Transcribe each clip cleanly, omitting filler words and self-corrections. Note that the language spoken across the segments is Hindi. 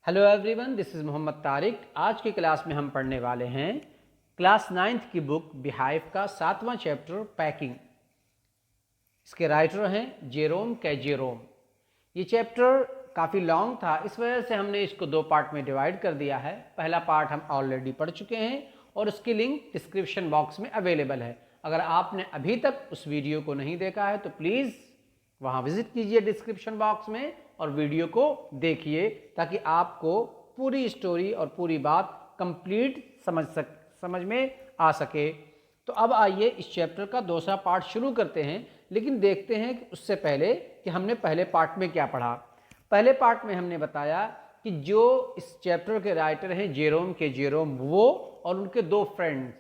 Hello everyone, this is Mohammad Tariq. आज की क्लास में हम पढ़ने वाले हैं क्लास 9th की बुक बिहाइव का 7वां चैप्टर पैकिंग। इसके राइटर हैं जेरोम कैजेरोम। ये चैप्टर काफ़ी लॉन्ग था, इस वजह से हमने इसको दो पार्ट में डिवाइड कर दिया है। पहला पार्ट हम ऑलरेडी पढ़ चुके हैं और उसकी लिंक डिस्क्रिप्शन बॉक्स में अवेलेबल है। अगर आपने अभी तक उस वीडियो को नहीं देखा है तो प्लीज़ वहाँ विजिट कीजिए डिस्क्रिप्शन बॉक्स में और वीडियो को देखिए, ताकि आपको पूरी स्टोरी और पूरी बात कंप्लीट समझ में आ सके। तो अब आइए इस चैप्टर का दूसरा पार्ट शुरू करते हैं, लेकिन देखते हैं कि उससे पहले कि हमने पहले पार्ट में क्या पढ़ा। पहले पार्ट में हमने बताया कि जो इस चैप्टर के राइटर हैं जेरोम के जेरोम, वो और उनके दो फ्रेंड्स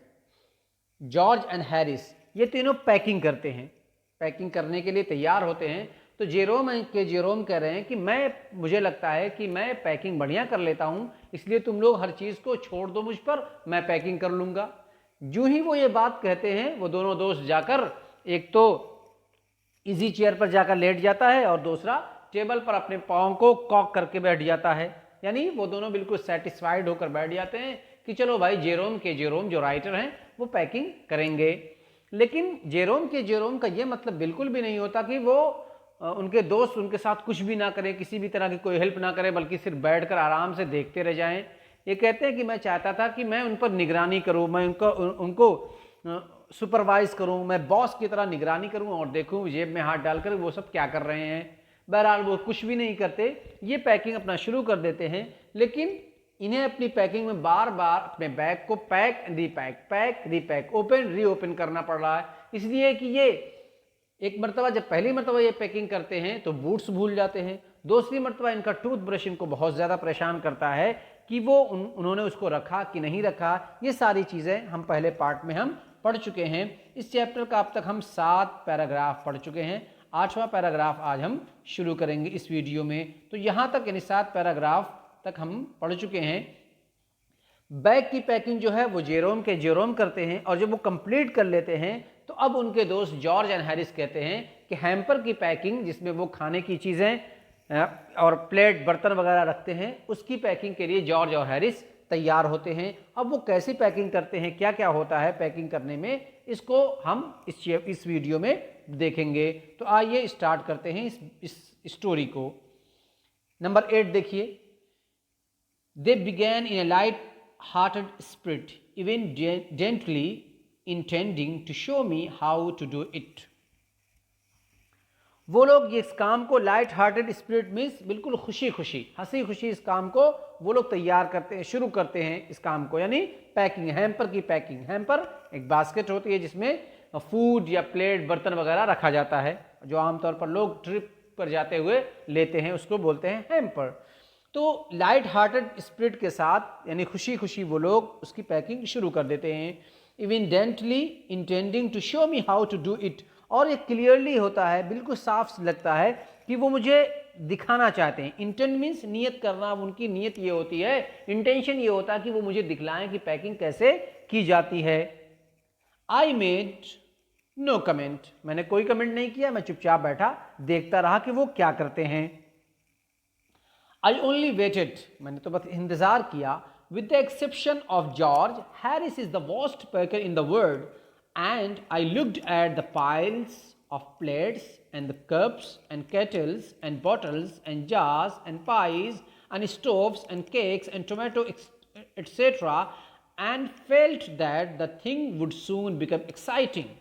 जॉर्ज एंड हैरिस, ये तीनों पैकिंग करते हैं, पैकिंग करने के लिए तैयार होते हैं। तो जेरोम के जेरोम कह रहे हैं कि मुझे लगता है कि मैं पैकिंग बढ़िया कर लेता हूँ, इसलिए तुम लोग हर चीज़ को छोड़ दो मुझ पर, मैं पैकिंग कर लूँगा। जो ही वो ये बात कहते हैं, वो दोनों दोस्त जाकर एक तो इजी चेयर पर जाकर लेट जाता है और दूसरा टेबल पर अपने पाँव को कॉक करके बैठ जाता है। यानी वो दोनों बिल्कुल सेटिस्फाइड होकर बैठ जाते हैं कि चलो भाई जेरोम के जेरोम जो राइटर हैं वो पैकिंग करेंगे। लेकिन जेरोम के जेरोम का ये मतलब बिल्कुल भी नहीं होता कि वो उनके दोस्त उनके साथ कुछ भी ना करें, किसी भी तरह की कोई हेल्प ना करें, बल्कि सिर्फ बैठकर आराम से देखते रह जाएं। ये कहते हैं कि मैं चाहता था कि मैं उन पर निगरानी करूं, मैं उनको सुपरवाइज करूं, मैं बॉस की तरह निगरानी करूं और देखूं जेब में हाथ डालकर वो सब क्या कर रहे हैं। बहरहाल वो कुछ भी नहीं करते, ये पैकिंग अपना शुरू कर देते हैं। लेकिन इन्हें अपनी पैकिंग में बार बार अपने बैग को पैक रीपैक ओपन रीओपन करना पड़ रहा है, इसलिए कि ये एक मरतबा जब पहली मरतबा ये पैकिंग करते हैं तो बूट्स भूल जाते हैं। दूसरी मरतबा इनका टूथब्रश इनको बहुत ज़्यादा परेशान करता है कि वो उन्होंने उसको रखा कि नहीं रखा। ये सारी चीज़ें हम पहले पार्ट में हम पढ़ चुके हैं। इस चैप्टर का अब तक हम 7 पैराग्राफ पढ़ चुके हैं। 8वां पैराग्राफ आज हम शुरू करेंगे इस वीडियो में। तो यहाँ तक यानी 7 पैराग्राफ तक हम पढ़ चुके हैं। बैग की पैकिंग जो है वो जेरोम के जेरोम करते हैं और जब वो कंप्लीट कर लेते हैं तो अब उनके दोस्त जॉर्ज एंड हैरिस कहते हैं कि हैम्पर की पैकिंग, जिसमें वो खाने की चीज़ें और प्लेट बर्तन वगैरह रखते हैं, उसकी पैकिंग के लिए जॉर्ज और हैरिस तैयार होते हैं। अब वो कैसी पैकिंग करते हैं, क्या क्या होता है पैकिंग करने में, इसको हम इस वीडियो में देखेंगे। तो आइए स्टार्ट करते हैं इस स्टोरी को। नंबर 8 देखिए। They began in A light hearted spirit, even gently intending to show me how to do it. वो लोग इस काम को लाइट हार्टेड स्पिरिट मीन्स बिल्कुल खुशी खुशी, हंसी खुशी इस काम को वो लोग तैयार करते हैं, शुरू करते हैं इस काम को, यानी पैकिंग, हैम्पर की पैकिंग। हैम्पर एक बास्केट होती है जिसमें फूड या प्लेट बर्तन वगैरह रखा जाता है, जो आमतौर पर लोग ट्रिप पर जाते हुए लेते हैं, उसको बोलते हैं हैम्पर। तो लाइट हार्टेड स्पिरिट के साथ यानी खुशी खुशी वो लोग उसकी पैकिंग शुरू कर देते हैं। Evidently intending to show me how to do it, और ये क्लियरली होता है, बिल्कुल साफ लगता है कि वो मुझे दिखाना चाहते हैं। इंटेंट मीन्स नियत करना, उनकी नियत ये होती है, इंटेंशन ये होता है कि वो मुझे दिखलाएं कि पैकिंग कैसे की जाती है। आई मेड नो कमेंट, मैंने कोई कमेंट नहीं किया, मैं चुपचाप बैठा देखता रहा कि वो क्या करते हैं। I only waited, मैंने तो बस इंतजार किया। With the exception of George, Harris is the worst packer in the world, and I looked at the piles of plates and the cups and kettles and bottles and jars and pies and stoves and cakes and tomato etc. and felt that the thing would soon become exciting.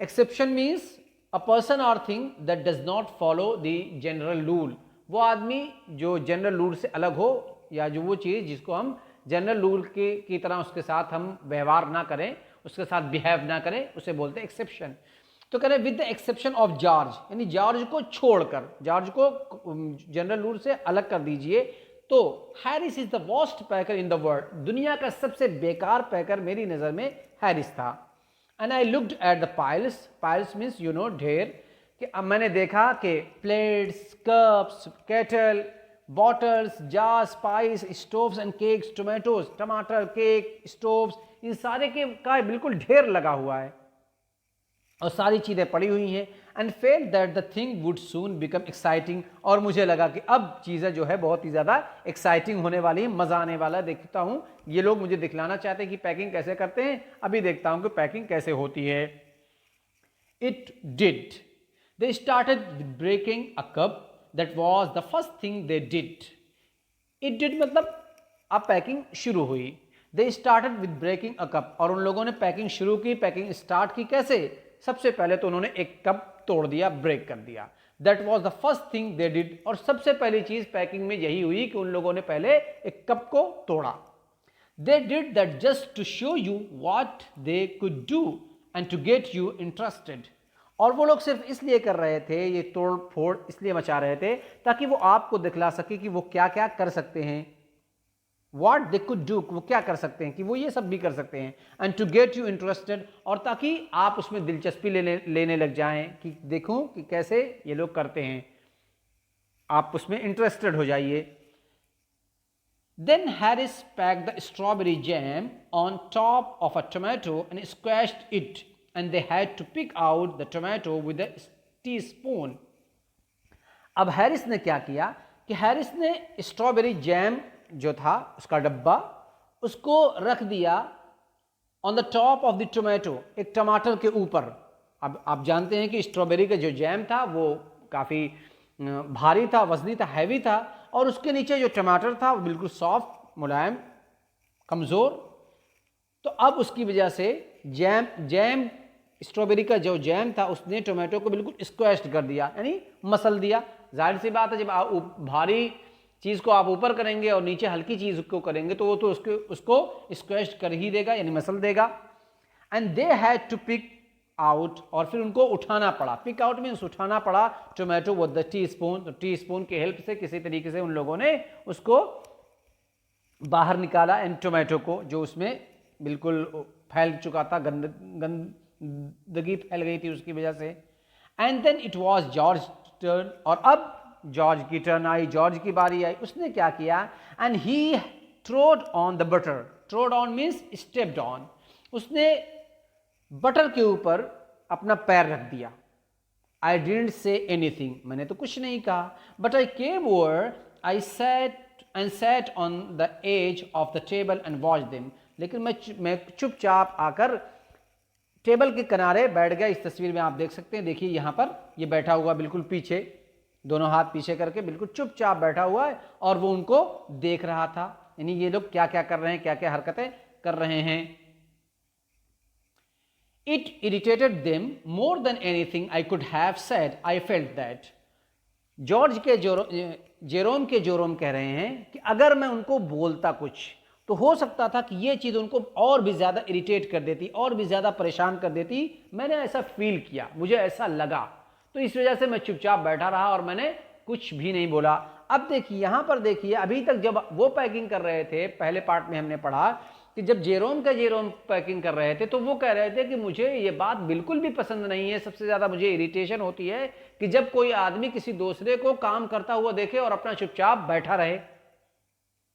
Exception means a person or thing that does not follow the general rule. वो आदमी जो जनरल रूल से अलग हो, या जो वो चीज़ जिसको हम जनरल रूल की तरह उसके साथ हम व्यवहार ना करें, उसके साथ बिहेव ना करें, उसे बोलते हैं एक्सेप्शन। तो कह रहे with the exception of George, यानी जॉर्ज को छोड़कर, जॉर्ज को जनरल रूल से अलग कर दीजिए। तो Harris is the worst packer in the world, दुनिया का सबसे बेकार पैकर मेरी नज़र में हैरिस था। And I looked at the piles, piles means you know ढेर, कि अब मैंने देखा कि plates, cups, kettle, bottles, jars, price, stoves and cakes, tomatoes, टमाटर, केक, स्टोव्स, इन सारे के का बिल्कुल ढेर लगा हुआ है। और सारी चीज़ें पड़ी हुई हैं, and felt that the thing would soon become exciting, और मुझे लगा कि अब चीज़ें जो है बहुत ही ज़्यादा एक्साइटिंग होने वाली है, मज़ा आने वाला है। देखता हूँ ये लोग मुझे दिखलाना चाहते हैं कि पैकिंग कैसे करते हैं, अभी देखता हूँ कि पैकिंग कैसे होती है। It did. They started with breaking a cup, that was the first thing they did. It did मतलब अब पैकिंग शुरू हुई। They started with breaking a cup, और उन लोगों ने पैकिंग शुरू की, पैकिंग स्टार्ट की कैसे? सबसे पहले तो उन्होंने एक कप तोड़ दिया, ब्रेक कर दिया। That was the first thing they did, और सबसे पहली चीज पैकिंग में यही हुई कि उन लोगों ने पहले एक कप को तोड़ा। They did that just to show you what they could do and to get you interested, और वो लोग सिर्फ इसलिए कर रहे थे, ये तोड़ फोड़ इसलिए मचा रहे थे ताकि वो आपको दिखला सके कि वो क्या क्या कर सकते हैं। What they could do, वो क्या कर सकते हैं, कि वो ये सब भी कर सकते हैं। And to get you interested, और ताकि आप उसमें दिलचस्पी लेने लग जाएं कि देखूं कि कैसे ये लोग करते हैं, आप उसमें इंटरेस्टेड हो जाइए। Then Harris packed the strawberry jam on top of a tomato and squashed it, and they had to pick out the tomato with a teaspoon. अब हैरिस ने क्या किया कि हैरिस ने स्ट्रॉबेरी जैम जो था उसका डब्बा, उसको रख दिया on the top of the tomato, एक टमाटर के ऊपर। अब आप जानते हैं कि स्ट्रॉबेरी का जो जैम था वो काफ़ी भारी था, वजनी था, हैवी था, और उसके नीचे जो टमाटर था वो बिल्कुल सॉफ्ट, मुलायम, कमज़ोर। तो अब उसकी वजह से जैम स्ट्रॉबेरी का जो जैम था उसने टोमेटो को बिल्कुल स्क्वैश्ड कर दिया, यानी मसल दिया। जाहिर सी बात है, जब आप भारी चीज़ को आप ऊपर करेंगे और नीचे हल्की चीज़ को करेंगे तो वो तो उसको स्क्वैश्ड कर ही देगा, यानी मसल देगा। And they had to pick out, और फिर उनको उठाना पड़ा। पिक आउट मीन्स उठाना पड़ा tomato with the tea spoon. तो टी स्पून की हेल्प से किसी तरीके से उन लोगों ने उसको बाहर निकाला, एंड टोमेटो को जो उसमें बिल्कुल फैल चुका था, गंदगी फैल गई थी उसकी वजह से। And then it was George turn, और अब जॉर्ज की टर्न आई, जॉर्ज की बारी आई। उसने क्या किया? And he trod on the butter. Trod on means stepped on, उसने बटर के ऊपर अपना पैर रख दिया। आई डिडंट से एनीथिंग, मैंने तो कुछ नहीं कहा। But I came over, I sat on the edge of the table and watch them, लेकिन मैं चुपचाप आकर टेबल के किनारे बैठ गया। इस तस्वीर में आप देख सकते हैं, देखिए यहाँ पर ये बैठा हुआ बिल्कुल पीछे, दोनों हाथ पीछे करके बिल्कुल चुपचाप बैठा हुआ है, और वो उनको देख रहा था, यानी ये लोग क्या क्या कर रहे हैं, क्या क्या हरकतें कर रहे हैं। It irritated them more than anything I could have said. I felt that. Jerome के जोरोम कह रहे हैं कि अगर मैं उनको बोलता कुछ तो हो सकता था कि ये चीज़ उनको और भी ज़्यादा इरिटेट कर देती, और भी ज़्यादा परेशान कर देती। मैंने ऐसा फील किया, मुझे ऐसा लगा, तो इस वजह से मैं चुपचाप बैठा रहा और मैंने कुछ भी नहीं बोला। अब देखिए यहाँ पर, देखिए अभी तक जब वो पैकिंग कर रहे थे, पहले पार्ट में हमने पढ़ा कि जब जेरोम पैकिंग कर रहे थे तो वो कह रहे थे कि मुझे ये बात बिल्कुल भी पसंद नहीं है, सबसे ज़्यादा मुझे इरिटेशन होती है कि जब कोई आदमी किसी दूसरे को काम करता हुआ देखे और अपना चुपचाप बैठा रहे।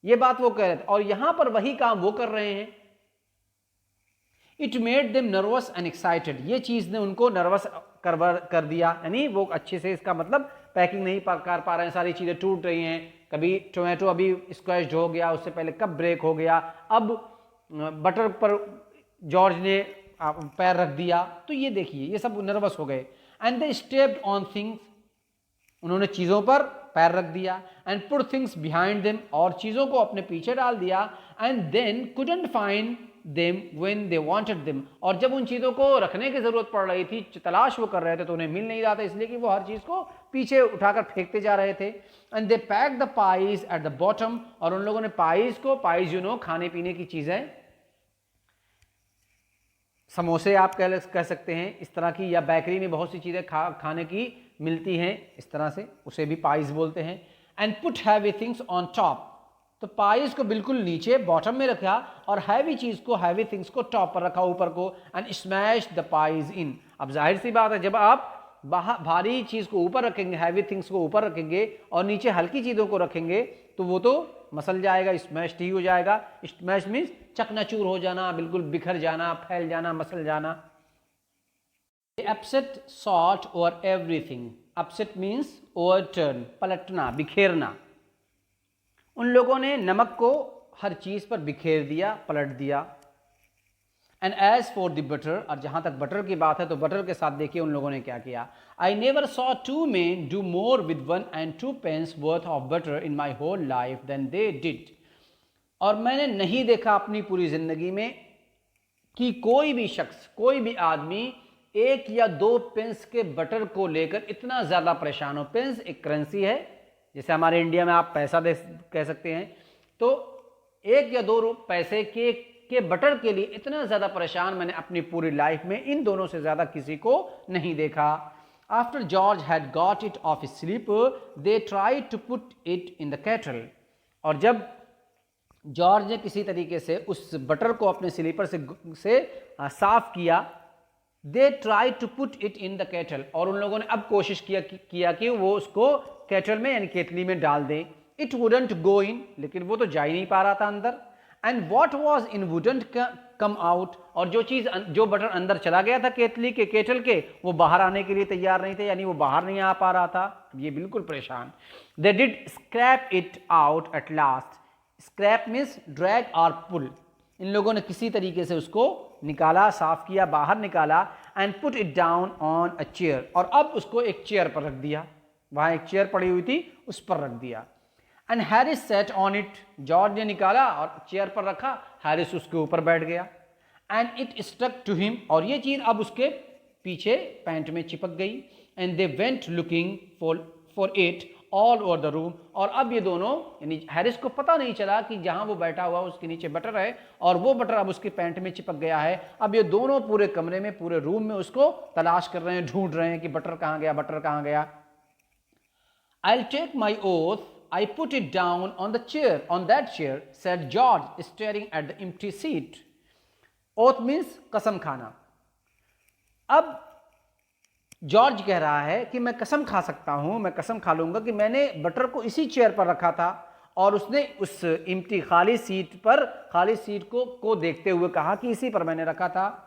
ये बात वो कह रहे थे, और यहां पर वही काम वो कर रहे हैं। It made them nervous and excited, ये चीज ने उनको नर्वस कर दिया, यानी वो अच्छे से, इसका मतलब पैकिंग नहीं कर पा रहे हैं, सारी चीजें टूट रही हैं। कभी टोमेटो अभी स्क्वैश्ड हो गया, उससे पहले कप ब्रेक हो गया, अब बटर पर जॉर्ज ने पैर रख दिया, तो ये देखिए ये सब नर्वस हो गए। And they stepped on things, उन्होंने चीज़ों पर पैर रख दिया। And put things behind them, और चीज़ों को अपने पीछे डाल दिया। And then couldn't find them when they wanted them, और जब उन चीज़ों को रखने की ज़रूरत पड़ रही थी, तलाश वो कर रहे थे, तो उन्हें मिल नहीं रहा था, इसलिए कि वो हर चीज़ को पीछे उठाकर फेंकते जा रहे थे। And they pack the pies at the bottom, और उन लोगों ने पाइज यू नो खाने पीने की चीज़ें, समोसे आप कह सकते हैं इस तरह की, या बेकरी में बहुत सी चीज़ें खाने की मिलती हैं इस तरह से, उसे भी पाइज बोलते हैं। And put heavy things on top, तो पाइज को बिल्कुल नीचे बॉटम में रखा, और हैवी चीज़ को, हैवी थिंग्स को टॉप पर रखा, ऊपर को। एंड स्मैश द पाइज इन, अब जाहिर सी बात है, जब आप भारी चीज़ को ऊपर रखेंगे, हैवी थिंग्स को ऊपर रखेंगे और नीचे हल्की चीज़ों को रखेंगे, तो वो तो मसल जाएगा, स्मैश ही हो जाएगा। स्मैश मीन्स चकनाचूर हो जाना, बिल्कुल बिखर जाना, फैल जाना, मसल जाना। Upset salt over everything. Upset means overturn, पलटना, बिखेरना। उन लोगों ने नमक को हर चीज़ पर बिखेर दिया, पलट दिया। And as for the butter, और जहाँ तक बटर की बात है तो बटर के साथ देखिए उन लोगों ने क्या किया। I never saw two men do more with 1 and 2 pence worth of butter in my whole life than they did. और मैंने नहीं देखा अपनी पूरी जिंदगी में कि कोई भी शख्स, कोई भी आदमी 1 या 2 पेंस के बटर को लेकर इतना ज़्यादा परेशान हो। पेंस एक करेंसी है, जैसे हमारे इंडिया में आप पैसा दे कह सकते हैं। तो 1 या 2 पैसे के बटर के लिए इतना ज़्यादा परेशान मैंने अपनी पूरी लाइफ में इन दोनों से ज़्यादा किसी को नहीं देखा। After George had got it off his sleep they tried to put it in the kettle. और जब जॉर्ज ने किसी तरीके से उस बटर को अपने स्लीपर से साफ किया, they try to put it in the kettle, और उन लोगों ने अब कोशिश किया कि वो उसको केटल में यानी केतली में डाल दें। इट वुडंट गो इन, लेकिन वो तो जा ही नहीं पा रहा था अंदर। And what was in wouldn't come out, और जो बटर अंदर चला गया था केटल के, वो बाहर आने के लिए तैयार नहीं थे, यानी वो बाहर नहीं आ पा रहा था। ये बिल्कुल परेशान। They did scrap it out at last. Scrap means drag और पुल। इन लोगों ने किसी तरीके से उसको निकाला, साफ किया, बाहर निकाला। And put it down on a chair, और अब उसको एक चेयर पर रख दिया। वहां एक चेयर पड़ी हुई थी, उस पर रख दिया। And Harris set on it. George ने निकाला और चेयर पर रखा, हैरिस उसके ऊपर बैठ गया। And it stuck to him, और ये चीज अब उसके पीछे पैंट में चिपक गई। And they went looking for it all over the room, और अब ये दोनों, यानी हैरिस को पता नहीं चला कि जहां वो बैठा हुआ उसके नीचे बटर है, और वो बटर अब उसके पैंट में चिपक गया है। अब ये दोनों पूरे कमरे में, पूरे रूम में उसको तलाश कर रहे हैं, ढूंढ रहे हैं कि बटर कहां गया, बटर कहां गया। I'll take my oath, I put it down on that chair, said George, staring at the empty seat. Oath means कसम खाना। अब जॉर्ज कह रहा है कि मैं कसम खा सकता हूं, मैं कसम खा लूंगा कि मैंने बटर को इसी चेयर पर रखा था, और उसने उस इम्प्टी खाली सीट को देखते हुए कहा कि इसी पर मैंने रखा था।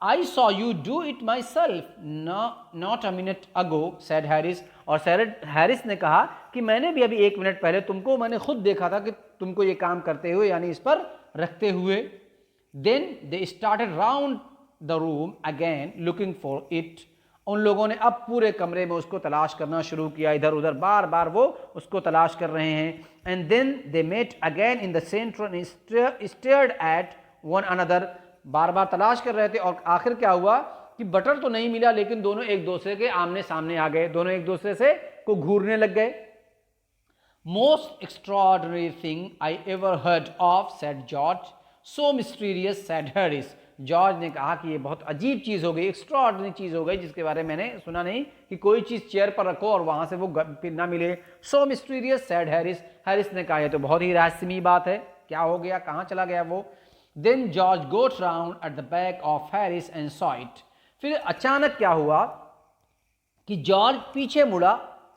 I saw you do it myself not a minute ago, said Harris. और हैरिस ने कहा कि मैंने भी अभी 1 मिनट पहले मैंने खुद देखा था कि तुमको ये काम करते हुए, यानी इस पर रखते हुए। Then they started round the room again looking for it. उन लोगों ने अब पूरे कमरे में उसको तलाश करना शुरू किया, इधर उधर बार बार वो उसको तलाश कर रहे हैं। And then they met again in the center and stared at one another. बार बार तलाश कर रहे थे, और आखिर क्या हुआ कि बटर तो नहीं मिला, लेकिन दोनों एक दूसरे के आमने सामने आ गए, दोनों एक दूसरे से को घूरने लग गए। Most extraordinary thing I ever heard of, said George. So mysterious, said Harris. George ने कहा कि ये बहुत अजीब चीज हो गई, एक्स्ट्रॉर्डिनरी चीज हो गई, जिसके बारे में मैंने सुना नहीं कि कोई चीज चेयर पर रखो और वहां से वो फिर ना मिले। सो मिस्टीरियस, सेड हैरिस। हैरिस ने कहा ये तो बहुत ही रहस्यमयी बात है, क्या हो गया, कहां चला गया वो। Then George got round at the back of Harris and saw it. फिर अचानक क्या हुआ कि जॉर्ज पीछे मुड़ा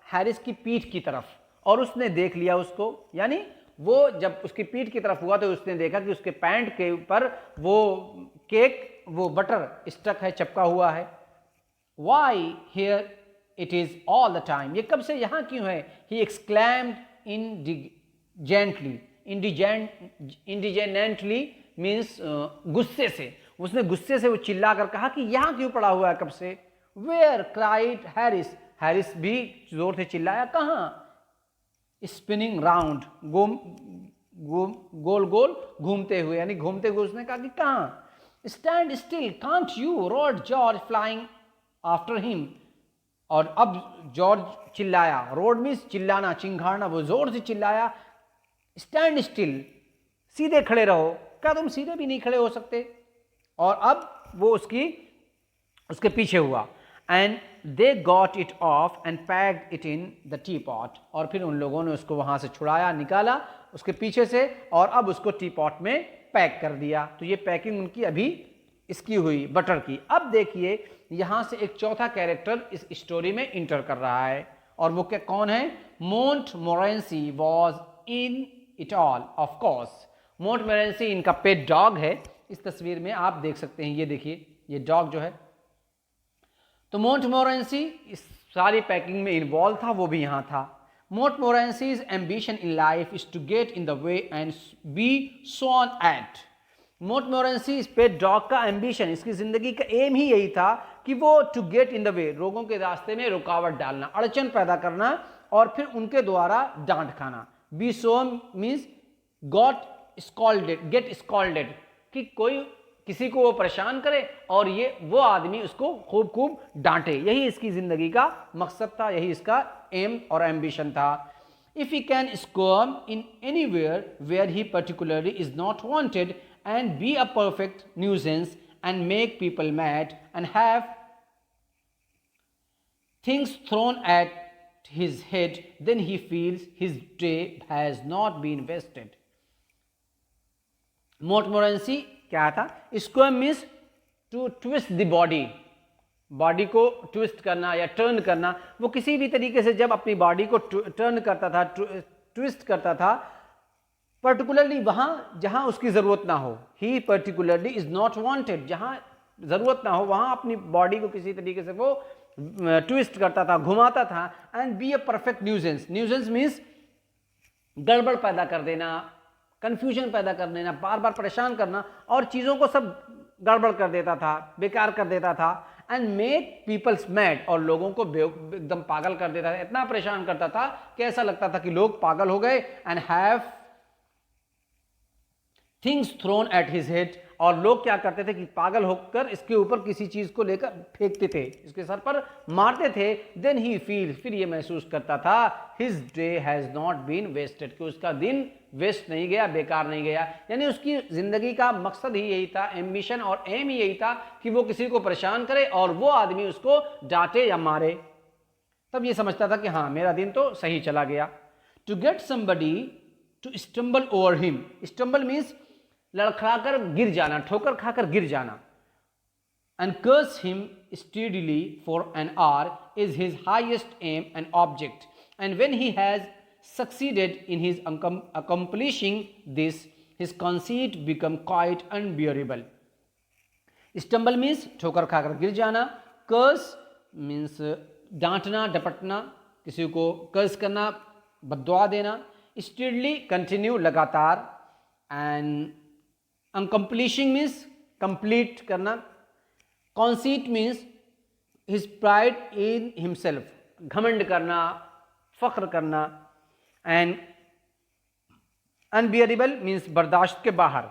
हैरिस की पीठ की तरफ, और उसने देख लिया उसको। यानी वो जब उसकी पीठ की तरफ हुआ तो उसने देखा कि उसके पैंट के ऊपर वो बटर स्टक है, चिपका हुआ है। Why here it is all the time? ये कब से यहाँ क्यों है? He exclaimed indignantly मीन्स गुस्से से। उसने गुस्से से वो चिल्ला कर कहा कि यहां क्यों पड़ा हुआ है कब से। Where, cried Harris. हैरिस भी जोर से चिल्लाया, कहां। स्पिनिंग राउंड, गोल गोल घूमते हुए, यानी घूमते हुए उसने कहा कि कहां। Stand still can't you, road George flying after him. और अब जॉर्ज चिल्लाया, रोड मीन्स चिल्लाना, चिंघाड़ना, वो जोर से चिल्लाया, स्टैंड स्टिल, सीधे खड़े रहो। क्या तुम सीधे भी नहीं खड़े हो सकते। और अब वो उसके पीछे हुआ। And they got it of and packed it in the T pot. और फिर उन लोगों ने उसको वहां से छुड़ाया, निकाला उसके पीछे से, और अब उसको टी पॉट में पैक कर दिया। तो ये पैकिंग उनकी अभी इसकी हुई, बटर की। अब देखिए यहां से एक चौथा कैरेक्टर इस स्टोरी में इंटर कर रहा है, और वो क्या, कौन है। Montmorency was in it all, of course. Montmorency इनका पेट डॉग है। इस तस्वीर में आप देख सकते हैं, ये देखिए, ये डॉग जो है तो मोंटमोरेंसी इस सारी पैकिंग में इन्वॉल्व था, वो भी यहाँ था। Montmorency's ambition in life is to get in the way and be sworn at. Montmorency is pet dog का एम्बिशन, इसकी जिंदगी का एम ही यही था कि वो to get in the way, लोगों के रास्ते में रुकावट डालना, अड़चन पैदा करना और फिर उनके द्वारा डांट खाना। Be sawn means got scolded, get scolded, कि कोई किसी को वो परेशान करे और ये वो आदमी उसको खूब खूब डांटे। यही इसकी जिंदगी का मकसद था, यही इसका एम और एम्बिशन था। If he can squirm in anywhere where he particularly is not wanted and be a perfect nuisance and make people mad and have things thrown at his head, then he feels his day has not been wasted. Montmorency क्या था? Squirm means to twist the body, body को ट्विस्ट करना या टर्न करना। वो किसी भी तरीके से जब अपनी बॉडी को टर्न करता था, ट्विस्ट करता था, पर्टिकुलरली वहां जहां उसकी जरूरत ना हो। ही पर्टिकुलरली इज नॉट वांटेड, जहां जरूरत ना हो वहां अपनी बॉडी को किसी तरीके से वो ट्विस्ट करता था, घुमाता था। And be a perfect nuisance, nuisance means गड़बड़ पैदा कर देना, कंफ्यूजन पैदा कर देना, बार बार परेशान करना और चीज़ों को सब गड़बड़ कर देता था, बेकार कर देता था। एंड मेक पीपल्स मैड, और लोगों को एकदम पागल कर देता था, इतना परेशान करता था कि ऐसा लगता था कि लोग पागल हो गए। And have things thrown at his head, और लोग क्या करते थे कि पागल होकर इसके ऊपर किसी चीज को लेकर फेंकते थे, इसके सर पर मारते थे। देन ही फील, फिर ये महसूस करता था, his day has not been wasted, कि उसका दिन वेस्ट नहीं गया, बेकार नहीं गया। यानी उसकी जिंदगी का मकसद ही यही था, एम्बिशन और एम ही यही था कि वो किसी को परेशान करे और वो आदमी उसको डांटे या मारे। तब ये समझता था कि हाँ मेरा दिन तो सही चला गया। To get somebody to stumble over him, stumble means लड़खड़ाकर गिर जाना, ठोकर खाकर गिर जाना। And curse him steadily for an hour is his highest aim and object, and when he has succeeded in his accomplishing this, his conceit become quite unbearable. Stumble means ठोकर खाकर गिर जाना, कर्स मीन्स डांटना, डपटना, किसी को कर्स करना, बद्दुआ देना, स्टीडली कंटिन्यू, लगातार, एंड अनकम्प्लीशिंग मीन्स कंप्लीट करना, conceit means his pride in himself, घमंड करना, फख्र करना, एंड अनबियरेबल मीन्स बर्दाश्त के बाहर।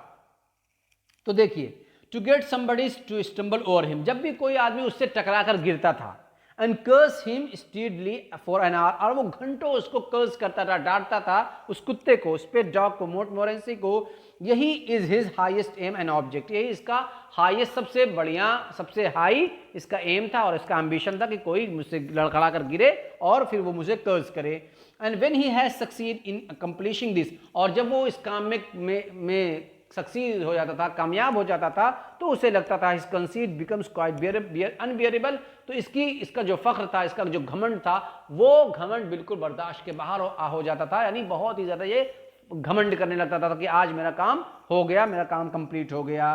तो देखिए, to get somebody to stumble over him, जब भी कोई आदमी उससे टकरा कर गिरता था, and curse him steadily for an hour, और वो घंटों उसको कर्स करता था, डांटता था उस कुत्ते को, उस पेट डॉग को, मोंटमोरेंसी को। यही is his highest aim and object, यही इसका हाईएस्ट, सबसे बढ़िया, सबसे हाई इसका एम था और इसका एम्बिशन था कि कोई मुझसे लड़खड़ा कर गिरे और फिर वो मुझे कर्स करे। And when he has succeed in accomplishing this, और जब वो इस काम में सक्सीड हो जाता था, कामयाब हो जाता था, तो उसे लगता था his conceit becomes quite unbearable, तो इसका जो फख्र था, इसका जो घमंड था, वो घमंड बिल्कुल बर्दाश्त के बाहर हो जाता था। यानी बहुत ही ज्यादा ये घमंड करने लगता था कि आज मेरा काम हो गया, मेरा काम कंप्लीट हो गया।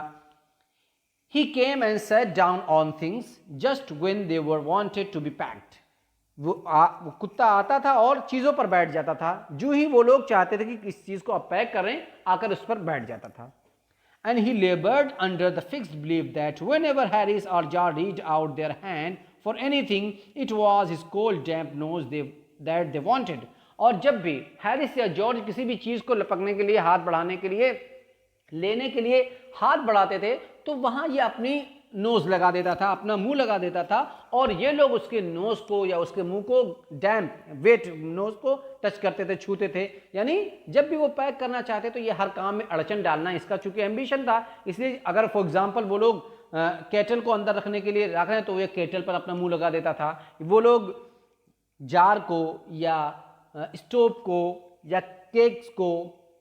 He came and sat down on things just when they were wanted to be packed. वो कुत्ता आता था और चीजों पर बैठ जाता था, जो ही वो लोग चाहते थे कि किस चीज को आप पैक करें, आकर उस पर बैठ जाता था। And he labored under the fixed belief that whenever Harris or Jar reached out their hand for anything, it was his cold damp nose that they wanted. और जब भी हैरिस या जॉर्ज किसी भी चीज को लपकने के लिए, हाथ बढ़ाने के लिए, लेने के लिए हाथ बढ़ाते थे, तो वहां ये अपनी नोज लगा देता था, अपना मुंह लगा देता था, और ये लोग उसके नोज को या उसके मुंह को डैम्प वेट नोज को टच करते थे, छूते थे। यानी जब भी वो पैक करना चाहते तो ये हर काम में अड़चन डालना इसका चूंकि एम्बिशन था, इसलिए अगर फॉर एग्जांपल वो लोग केटल को अंदर रखने के लिए रख रहे हैं तो ये केटल पर अपना मुंह लगा देता था। वो लोग जार को या स्टोव को या केक्स को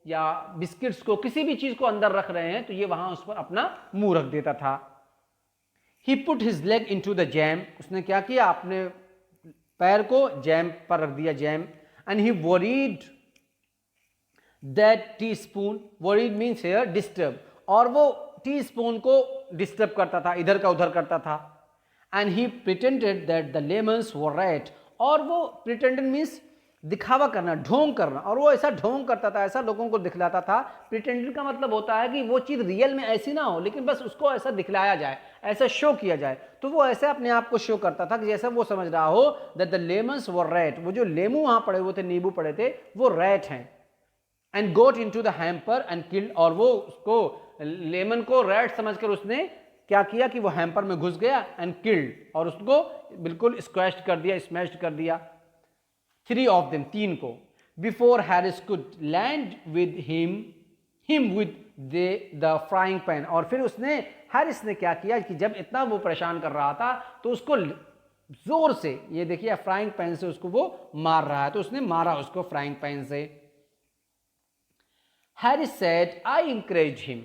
या बिस्किट्स को, किसी भी चीज को अंदर रख रहे हैं तो ये वहां उस पर अपना मुंह रख देता था। He put his leg into the jam, उसने क्या किया, अपने पैर को जैम पर रख दिया, jam. And he worried that teaspoon, worried means here disturb, और वो टीस्पून को डिस्टर्ब करता था, इधर का उधर करता था। And he pretended that the lemons were rat, और वो प्रिटेंडेड मीन्स दिखावा करना, ढोंग करना, और वो ऐसा ढोंग करता था, ऐसा लोगों को दिखलाता था। प्रिटेंडेड का मतलब होता है कि वो चीज़ रियल में ऐसी ना हो, लेकिन बस उसको ऐसा दिखलाया जाए, ऐसा शो किया जाए। तो वो ऐसे अपने आप को शो करता था कि जैसा वो समझ रहा हो that the lemons were rat, वो जो लेमू वहाँ पड़े हुए थे, नींबू पड़े थे, वो रैट हैं। And got into the hamper and killed, और वो उसको लेमन को रैट समझकर उसने क्या किया कि वो हैम्पर में घुस गया एंड किल्ड, और उसको बिल्कुल स्क्वैश्ड कर दिया, स्मैश्ड कर दिया। 3 ऑफ देम, 3 को। Before Harris could land with him with the frying pan, और फिर उसने हैरिस ने क्या किया कि जब इतना वो परेशान कर रहा था तो उसको जोर से, ये देखिए फ्राइंग पैन से उसको वो मार रहा है, तो उसने मारा उसको फ्राइंग पैन से। Harris said I encourage him,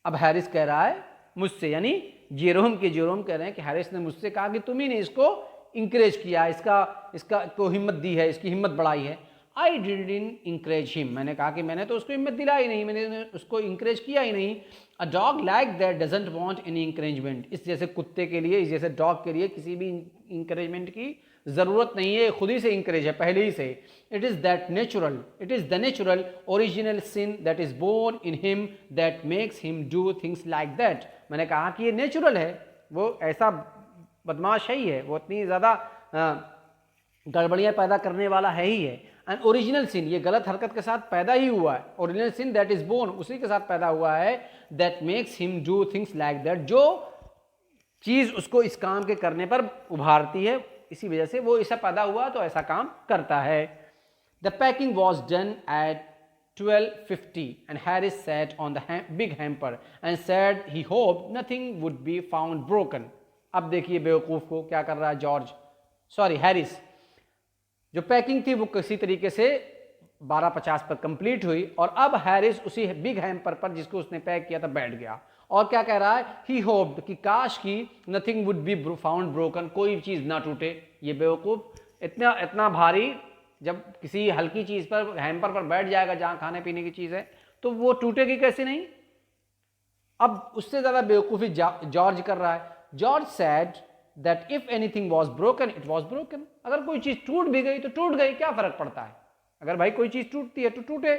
अब हैरिस कह रहा है मुझसे, यानी जेरोम कह रहे हैं कि हैरिस ने मुझसे कहा कि तुम ही ने इसको इंकरेज किया, इसका को हिम्मत दी है, इसकी हिम्मत बढ़ाई है। आई डिडंट इंकरेज हिम, मैंने कहा कि मैंने तो उसको हिम्मत दिलाई नहीं, मैंने उसको इंकरेज किया ही नहीं। A dog like that doesn't want any encouragement, इस जैसे कुत्ते के लिए, इस जैसे डॉग के लिए किसी भी इंकरेजमेंट की ज़रूरत नहीं है, खुद ही से इंकरेज है पहले ही से। It is the natural original sin that is born in him that makes him do things like that. मैंने कहा कि ये नेचुरल है, वो ऐसा बदमाश है ही है, वो इतनी ज़्यादा गड़बड़ियाँ पैदा करने वाला है ही है। एंड ओरिजिनल सिन, ये गलत हरकत के साथ पैदा ही हुआ है। Original sin that is born, उसी के साथ पैदा हुआ है। That makes him do things like that, जो चीज़ उसको इस काम के करने पर उभारती है, इसी वजह से वो ऐसा पैदा हुआ तो ऐसा काम करता है। The packing was done at 12:50 and Harris sat on the big hamper and said he hoped nothing would be found broken. अब देखिए बेवकूफ़ को क्या कर रहा है हैरिस। जो पैकिंग थी वो किसी तरीके से 12:50 पर कंप्लीट हुई, और अब हैरिस उसी बिग हैम्पर पर जिसको उसने पैक किया था बैठ गया, और क्या कह रहा है, ही होप्ड कि काश की nothing would be found broken, कोई चीज़ ना टूटे। ये बेवकूफ़ इतना भारी जब किसी हल्की चीज़ पर, हैम्पर पर बैठ जाएगा जहाँ खाने पीने की चीज़ है, तो वो टूटेगी कैसे नहीं। अब उससे ज़्यादा बेवकूफ़ी जॉर्ज कर रहा है। George sad that if anything was broken it was broken, अगर कोई चीज़ टूट भी गई तो टूट गई, क्या फ़र्क पड़ता है, अगर भाई कोई चीज़ टूटती है तो टूटे।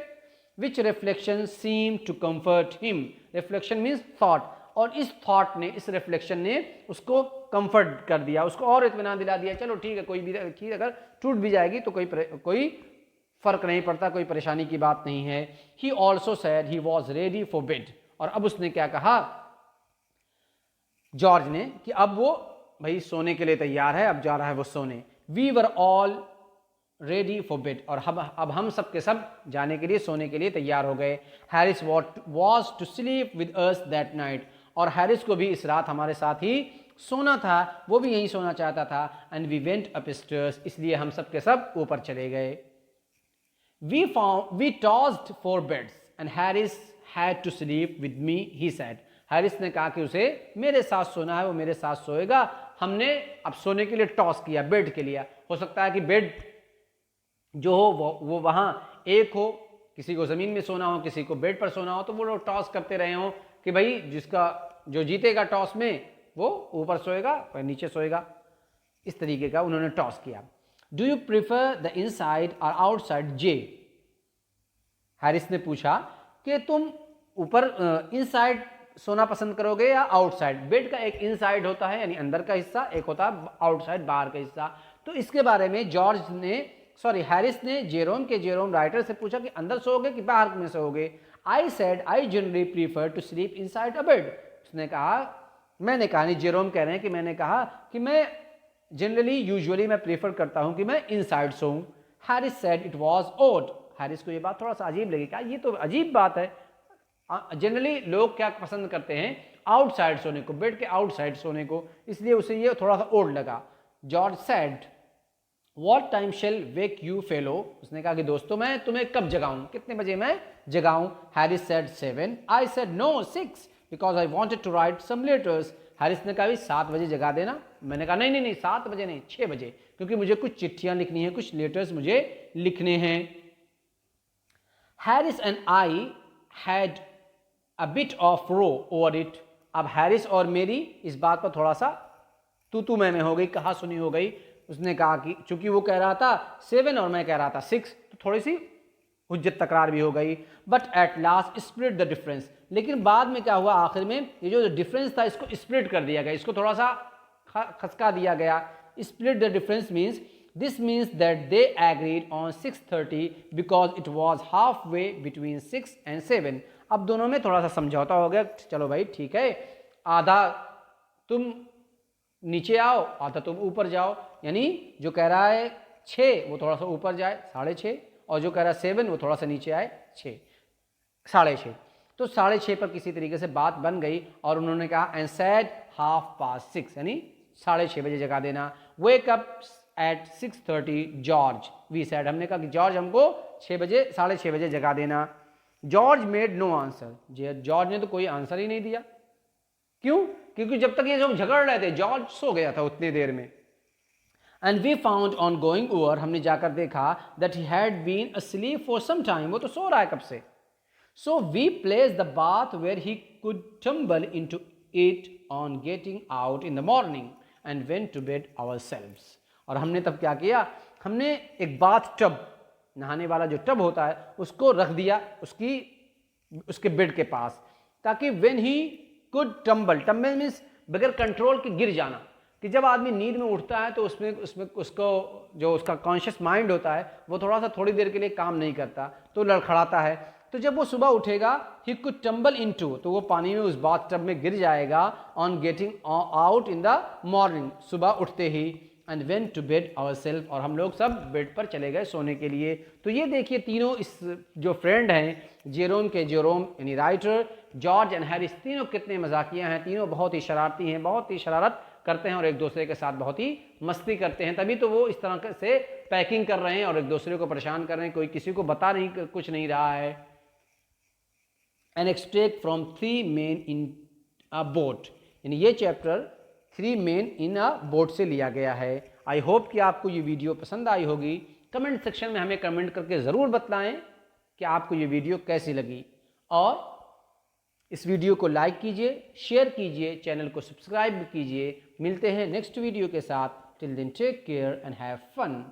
Which reflection seem to comfort him, reflection means thought, और इस थॉट ने, इस रिफ्लेक्शन ने उसको कंफर्ट कर दिया, उसको और इत्मीनान दिला दिया, चलो ठीक है, कोई भी चीज़ अगर टूट भी जाएगी तो कोई फ़र्क नहीं पड़ता, कोई परेशानी की बात नहीं है। He also sad he was ready for bed, और अब उसने क्या कहा जॉर्ज ने कि अब वो भाई सोने के लिए तैयार है, अब जा रहा है वो सोने। We were all ready for bed, और अब हम सब के सब जाने के लिए, सोने के लिए तैयार हो गए। Harris was to sleep with us that night, और हैरिस को भी इस रात हमारे साथ ही सोना था, वो भी यहीं सोना चाहता था। एंड वी वेंट अपस्टेयर्स, इसलिए हम सब के सब ऊपर चले गए। We tossed for beds and Harris had to sleep with me, he said. Harris ने कहा कि उसे मेरे साथ सोना है, वो मेरे साथ सोएगा। हमने अब सोने के लिए टॉस किया, बेड के लिए। हो सकता है कि बेड जो हो वो वहाँ एक हो, किसी को ज़मीन में सोना हो, किसी को बेड पर सोना हो, तो वो लोग टॉस करते रहे हों कि भाई जो जीतेगा टॉस में वो ऊपर सोएगा, कोई नीचे सोएगा। इस तरीके का उन्होंने टॉस किया। Do you prefer the inside और आउटसाइड जे, हैरिस ने पूछा कि तुम ऊपर इनसाइड सोना पसंद करोगे या आउटसाइड। बेड का एक इनसाइड होता है यानी अंदर का हिस्सा, एक होता है आउटसाइड बाहर का हिस्सा। तो इसके बारे में हैरिस ने जेरोम राइटर से पूछा कि अंदर सोओगे कि बाहर में सोओगे। I said I generally prefer to sleep inside a bed, मैंने कहा, नहीं जेरोम कह रहे हैं कि मैंने कहा कि मैं यूजुअली मैं प्रीफर करता हूं कि मैं इनसाइड सोऊं। Harris said it was odd, Harris को ये बात थोड़ा सा अजीब लगी, क्या ये तो अजीब बात है, जनरली लोग क्या पसंद करते हैं, आउटसाइड सोने को, बेड के आउटसाइड सोने को, इसलिए उसे ये थोड़ा सा ओड लगा। George said what time shall wake you fellow, उसने कहा कि दोस्तों मैं तुम्हें कब जगाऊं, कितने बजे मैं जगाऊं। Harris said 7, I said no 6 because I wanted to write some letters. Harris ने कहा 7 बजे जगा देना, मैंने कहा नहीं 7 बजे नहीं, 6 बजे, क्योंकि मुझे कुछ चिट्ठियां लिखनी है, कुछ लेटर्स मुझे लिखने हैं। Harris and I had a bit of row over it, अब हैरिस और मेरी इस बात पर थोड़ा सा तू मैं हो गई, कहा सुनी हो गई। उसने कहा कि चूंकि वो कह रहा था 7 और मैं कह रहा था 6, तो थोड़ी सी हुज्जत तकरार भी हो गई। But at last split the difference, लेकिन बाद में क्या हुआ, आखिर में ये जो डिफरेंस था इसको स्प्लिट कर दिया गया, इसको थोड़ा सा खसका दिया गया। Split the difference means this means that they agreed on 6:30 because it was half way between 6 and 7। अब दोनों में थोड़ा सा समझौता हो गया, चलो भाई ठीक है, आधा तुम नीचे आओ, आधा तुम ऊपर जाओ, यानी जो कह रहा है 6 वो थोड़ा सा ऊपर जाए 6:30, और जो कह रहा है 7 वो थोड़ा सा नीचे आए 6:30। तो 6:30 पर किसी तरीके से बात बन गई और उन्होंने कहा एंड सेड 6:30, यानी 6:30 बजे जगा देना। Wake up at 6:30 George, we said, हमने कहा कि जॉर्ज हमको 6:30 बजे जगा देना। George made no answer, George ने तो कोई आंसर ही नहीं दिया। क्यों? क्योंकि जब तक ये लोग झगड़ रहे थे जॉर्ज सो गया था उतनी देर में। And we found on going over, हमने जाकर देखा that he had been asleep for some time, वो तो सो रहा है कब से। So we place the bath where he could tumble into it on getting out in the morning and went to bed ourselves. और हमने तब क्या किया, हमने एक बाथ टब, नहाने वाला जो टब होता है, उसको रख दिया उसके बेड के पास, ताकि when he could tumble means बगैर कंट्रोल के गिर जाना, कि जब आदमी नींद में उठता है तो उसमें उसको जो उसका कॉन्शियस माइंड होता है वो थोड़ी देर के लिए काम नहीं करता, तो लड़खड़ाता है। तो जब वो सुबह उठेगा ही कुड टम्बल इनटू, तो वो पानी में उस बाथ टब में गिर जाएगा on getting out in the morning, सुबह उठते ही। And went to bed ourselves, और हम लोग सब बेड पर चले गए सोने के लिए। तो ये देखिए तीनों इस जो फ्रेंड हैं जेरोम यानी राइटर, जॉर्ज एंड हैरिस, तीनों कितने मजाकिया हैं, तीनों बहुत ही शरारती हैं, बहुत ही शरारत करते हैं और एक दूसरे के साथ बहुत ही मस्ती करते हैं। तभी तो वो इस तरह से पैकिंग कर रहे हैं और एक दूसरे को परेशान कर रहे हैं, कोई किसी को बता नहीं, कुछ नहीं रहा है। An extract from 3 men in a boat, यानी ये चैप्टर 3 men इन अ बोट से लिया गया है। आई होप कि आपको ये वीडियो पसंद आई होगी। कमेंट सेक्शन में हमें कमेंट करके ज़रूर बताएं कि आपको ये वीडियो कैसी लगी, और इस वीडियो को लाइक कीजिए, शेयर कीजिए, चैनल को सब्सक्राइब कीजिए। मिलते हैं नेक्स्ट वीडियो के साथ। Till then take care and have fun.